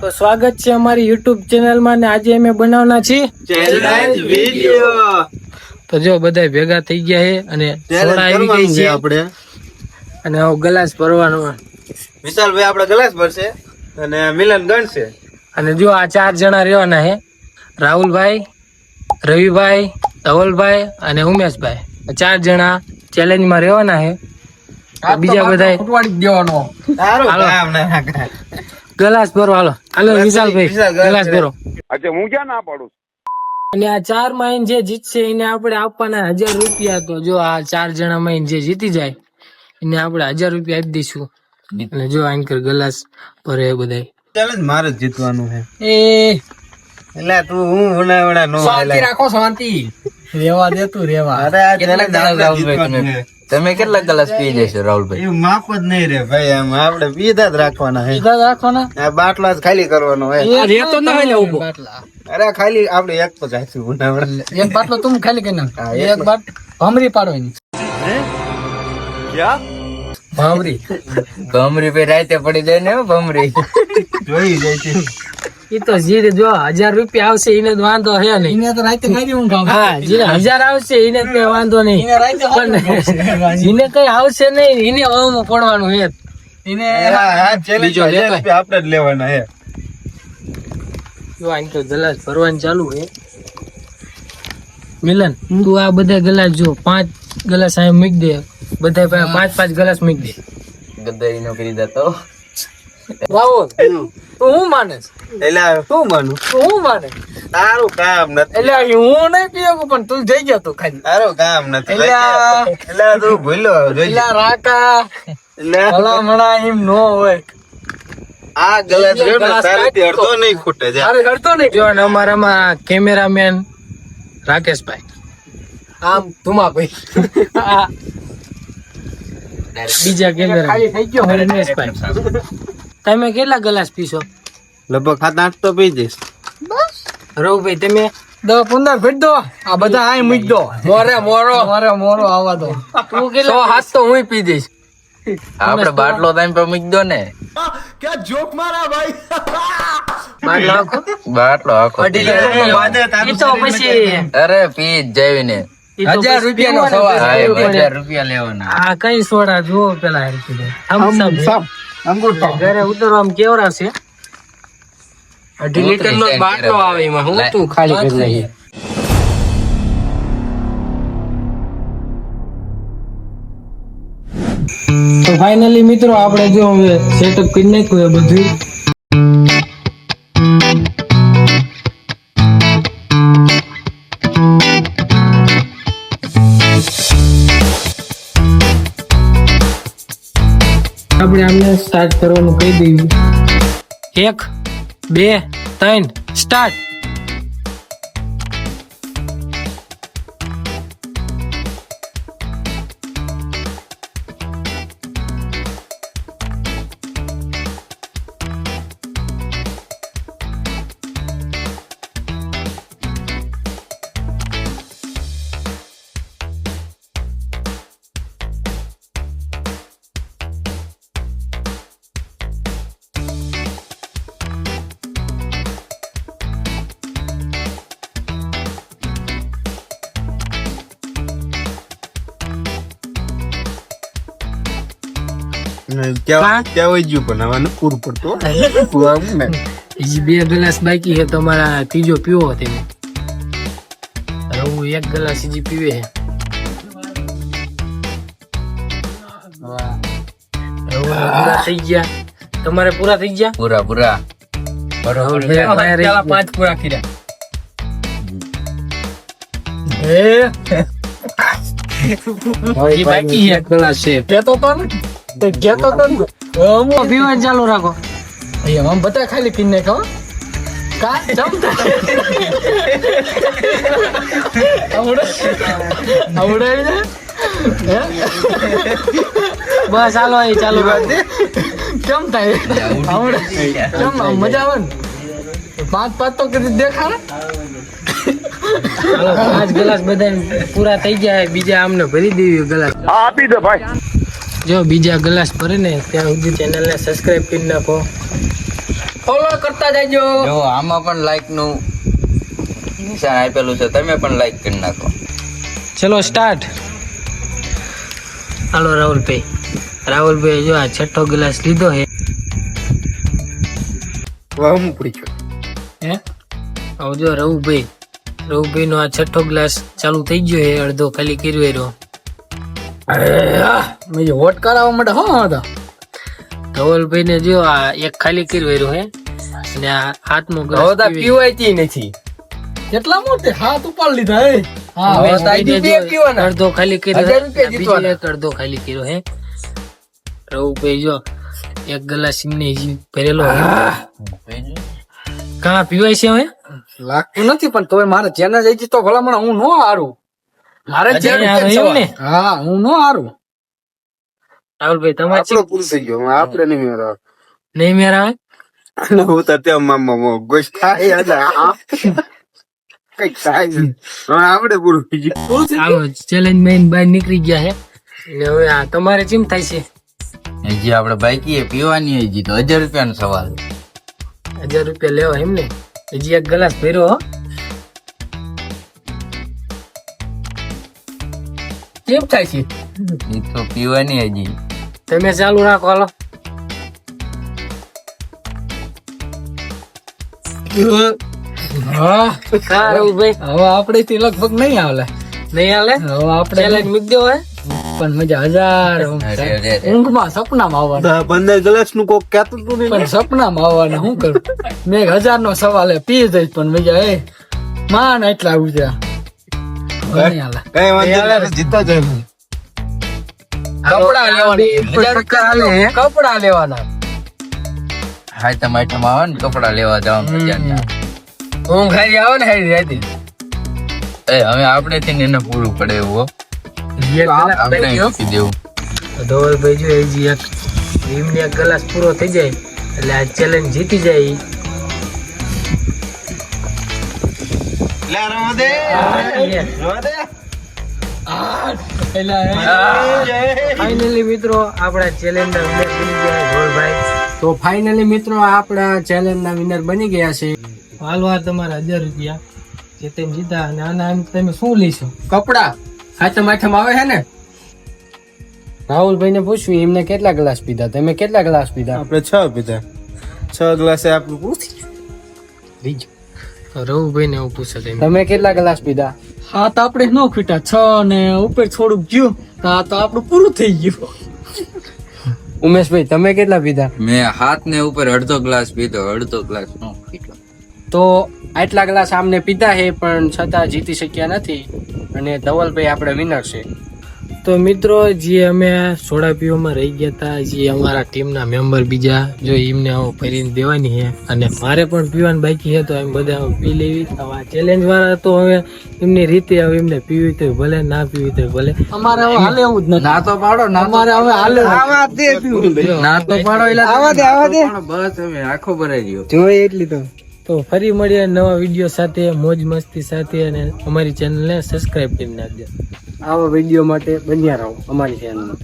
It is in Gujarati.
તો સ્વાગત છે અમારી YouTube ચેનલમાં ને આજે અમે બનાવવાના છીએ ચેલેન્જ વિડિયો. તો જો બધા ભેગા થઈ ગયા છે અને સોડા આવી ગઈ છે આપણે અને હવે ગ્લાસ ભરવાનો વિશાલભાઈ આપડા ગ્લાસ ભરશે અને મિલન ગણશે. અને જો આ 4 જણા રહેવાના છે રાહુલભાઈ, રવિભાઈ, ધવલભાઈ અને ઉમેશભાઈ. આ 4 જણા ચેલેન્જમાં રહેવાના છે. બીજા બધા ફૂટવાડી દેવાનો. સારું કામ ના કરે. ગ્લાસ ભરો હાલો વિશાલભાઈ ગ્લાસ ભરો. अच्छा હું ક્યાં ના પાડું. અને આ 4 માં જે જીતશે એને આપણે આપવાના 1000 રૂપિયા. તો જો આ 4 જણા માં જે જીતી જાય એને આપણે 1000 રૂપિયા આપી દઈશું. અને જો આંકર ગ્લાસ ભરે બધા ચેલેન્જ મારે જ જીતવાનું છે. એ એટલે તું હું ઉનાવડા નો શાંતિ રાખો, શાંતિ રેવા દે તું રેવા. અરે આ ચેલેન્જ જીતવાનું છે. તમે કેટલા ગ્લાસ પી જશો રાહુલભાઈ? એ માપ જ નહીં રે ભાઈ, આમ આપણે પીધા જ રાખવાના છે. સીધા રાખો ને આ બાટલા જ ખાલી કરવાનો છે. રેતો ના હોય ઉભો. અરે ખાલી આપણે એક તો જાઈશું ઉનાવડા. એક બાટલો તું ખાલી કરી નાખ. હા, એક બાટ ભમરી પાડો એની क्या ભમરી. ભમરી પે રાતે પડી જાય ને ભમરી. જોઈ જાય છે. ઈ તો જીરે જો 1000 રૂપિયા આવશે એને તો વાંધો હે નહીં. એને તો રાતે ખાઈ હું ખાવ. હા જીરે 1000 આવશે એને તો કઈ વાંધો નહીં. એને રાતે જીને કઈ આવશે નહીં એને ઓમ પડવાનું હે. એને આ ચેલેન્જ બીજો લેતો. આપણે જ લેવાના છે. જો આને તો ગ્લાસ ભરવાનું ચાલુ હે. મિલન તું આ બધા ગ્લાસ જો 5 ગ્લાસ આ મૂક દે. બધા 5 ગ્લાસ મૂક દે. ગદ્દારી નો કરી દેતો. રાહુલ તું હું માને એટલે શું માનું? તું હું માને તારું કામ નથી. એટલે હું નહીં પીવું પણ તું જઈ ગયો તું ખાલી. તારું કામ નથી. એલા. એટલે તું ભૂલ્યો જોઈ. પેલા રાકા એટલે ભલામણા એમ નો હોય. આ ગલાસ રહ્યો ને તારાથી અડધો નહીં ખૂટે જા. અરે કરતો નહીં. જો ને અમારામાં કેમેરામેન રાકેશભાઈ, આમ ધુમાભાઈ, બીજા કેમેરા ખાલી થઈ ગયો રમેશભાઈ. તમે કેટલા ગ્લાસ પીશો? લગભગ 7-8 તો પી જઈશ. રવભાઈ તમે 10-15 ફેટ દો. આ બધા આ મૂકી દો. મોરો આવવા દો. તું કેટલા? 100 હાથ તો હું પી દઈશ. આપડે બાટલો ટાઈમ પર મૂકી દો ને. બાટલો આખો? બાટલો આખો. ઈ તો પછી અરે પી જ જાવીને. ઈ તો 1000 રૂપિયાનો સવાલ. હા, 1000 રૂપિયા લેવાના. આ કઈ સોડા જુઓ પેલા ઘરે ઉતરવામાં કેવરાશે. 2.5 લીટરનો બાટલો આવે એમાં હું તું ખાલી કરી નાખી. તો ફાઇનલી મિત્રો આપણે જો હવે સેટઅપ કરી નાખ્યું એ બધું. આપણે આમને સ્ટાર્ટ કરવાનું કહી દઈએ. 1 2 3 સ્ટાર્ટ. ત્યાં હોય ગયું પણ આવાનું પૂરું પડતું. બીજી 2 ગ્લાસ બાકી છે. તમારા ત્રીજો પીવો તમે. હું 1 ગ્લાસ હજી પીવે છે. પૂરા થઈ ગયા. તમારે પૂરા થઈ ગયા? પૂરા પૂરા. બરોબર. 5 પૂરા કર્યા. બાકી 1 ગ્લાસ છે. કેતો તો ને પીવાનું ચાલુ રાખો. આમ બધા ખાલી પીને નાખો. બસ ચાલો ચાલુ કેમ થાય કેમ મજા આવે ને? 5 તો કરી દેખાડે. 5 ગ્લાસ બધા પૂરા થઈ ગયા. બીજા આમને ભરી દેવી ગ્લાસ. આપી દો ભાઈ. જો બીજા ગ્લાસ ભરે ને ત્યાં સુધી ચેનલને સબસ્ક્રાઇબ કરી નાખો. ફોલો કરતા જાજો. જો આમાં પણ લાઈક નું નિશાન આપેલું છે, તમે પણ લાઈક કરી નાખો. ચલો સ્ટાર્ટ. હાલો રાહુલભાઈ જો આ છઠ્ઠો ગ્લાસ લીધો હે. હે આવો જો રઘુભાઈ નો આ છઠ્ઠો ગ્લાસ ચાલુ થઈ ગયો હે, અડધો ખાલી કર્યો એરો. મેં હોટ કરાવવા માટે હતા. ધવલભાઈ ને જો આ એક ખાલી કર્યો એરો હે, અને આ હાથમો ગ્લાસ પીવાયતી નથી. કેટલા મોટે હાથ ઉપાડ લીધા હે. અડધો ખાલી કર્યો, 1000 રૂપિયા જીતવાના. બીજો એક અડધો ખાલી કર્યો હે. રઘુભાઈ જો એક ગ્લાસ એમને ભરેલો હે. કાં પીવાય છે હવે? લાગતું નથી પણ તોય મારે ચેનલ જઈ તો ભલામણ હું નો હારું. મારે હજાર રૂપિયા ચેનલ ને? હા હું નો હારું. રાહુલભાઈ તમારે આપણો પૂરું થઈ ગયો, આપણે નહીં મેળવ. નહીં મેરા આવે? હું તો ત્યાં મામા ગોશ થાય કઈક થાય છે. હવે આપણે પૂરું થઈ ગયું. આવો ચેલેન્જ મેન બહાર નીકળી ગયા હે. ને હવે આ તમારે ચેમ થાય છે? હજી આપણે બાકી પીવાની હજી તો 1000 રૂપિયાનો સવાલ. 1000 રૂપિયા લેવા એમ ને? હજી એક ગ્લાસ ભર્યો હો. કેમ થાય છે? એ તો પીવાની હજી. તમે ચાલુ રાખો હાલો. હા હા રાહુલભાઈ હવે આપણે થી લગભગ નહીં આવે. નહીં હાલે? હવે આપણે ચેલેન્જ મૂકી દો હે. પણ મજા 1000 ઊંઘમાં સપનામાં આવવાના. 15 ગ્લાસ નું કોક કહેતું તું નહીં. પણ સપનામાં આવવાના શું કરું? મેં 1000 નો સવાલ પી જઈશ પણ મજા એ માન એટલા આવું છે. કઈ વાંધો નહીં, જીતા જાય. કપડા લેવાના. કપડા લેવાના. હાઈટમ આવે ને કપડા લેવા જવાનું મજા. ઊંઘ હારી આવે ને હારી રહેતી. હવે આપણે થી એને પૂરું પડે એવું હો. આપણે મૂકી દેવું. ધવલભાઈ જો હજી એક એમને એક ગ્લાસ પૂરો થઈ જાય એટલે આ ચેલેન્જ જીતી જાય. લે રવા દે. રવા દે. ફાઇનલી મિત્રો આપણા ચેલેન્જ ના વિનર બની ગયા ધવલભાઈ. તો ફાઇનલી મિત્રો આપણા ચેલેન્જ ના વિનર બની ગયા છે. હાલવા તમારા 1000 રૂપિયા જે તેમ જીતા. અને આના આમ તમે શું લેશો? કપડા હાથમ આઠમ આવે છે ને. રાહુલભાઈ ને પૂછ્યું એમને કેટલા ગ્લાસ પીધા, તમે કેટલા ગ્લાસ પીધા? આપણે 6 પીધા. 6 ગ્લાસે આપણું પૂરું થઈ ગયું. બીજું તો રઘુભાઈ ને એવું પૂછે તેમ. તમે કેટલા ગ્લાસ પીધા? હા તો આપણે નો પીટા 6 ને ઉપર થોડુંક ગયું હા તો આપણું પૂરું થઈ ગયું. ઉમેશભાઈ તમે કેટલા પીધા? મેં હાથ ને ઉપર અડધો ગ્લાસ પીધો, અડધો ગ્લાસ નો પીધો. તો આટલા ગ્લાસ આમને પીધા છે પણ છતાં જીતી શક્યા નથી અને ધવલભાઈ આપણે વિનર છે. તો મિત્રો જે અમે સોડા પીવામાં રહી ગયા હતા, જે અમારા ટીમના મેમ્બર બીજા જો એમને ફરીને દેવાની છે અને મારે પણ પીવાનું બાકી છે, તો એમ બધા પી લેવી. આ ચેલેન્જ વાળા તો હવે એમની રીતે હવે એમને પીવી તો ભલે, ના પીવી તો ભલે. અમારે હવે હાલે એવું જ નથી. ના તો પાડો, અમારે હવે હાલે આવા દે પીવું લે. ના તો પાડો એટલે આવા દે. બસ અમે આખો ભરાઈ ગયો. જોઈએ એટલી તો ફરી મળીએ નવા વિડીયો સાથે, મોજ મસ્તી સાથે, અને અમારી ચેનલને સબસ્ક્રાઇબ કરી નાખજો. આવા વિડીયો માટે બન્યા રહો અમારી ચેનલમાં.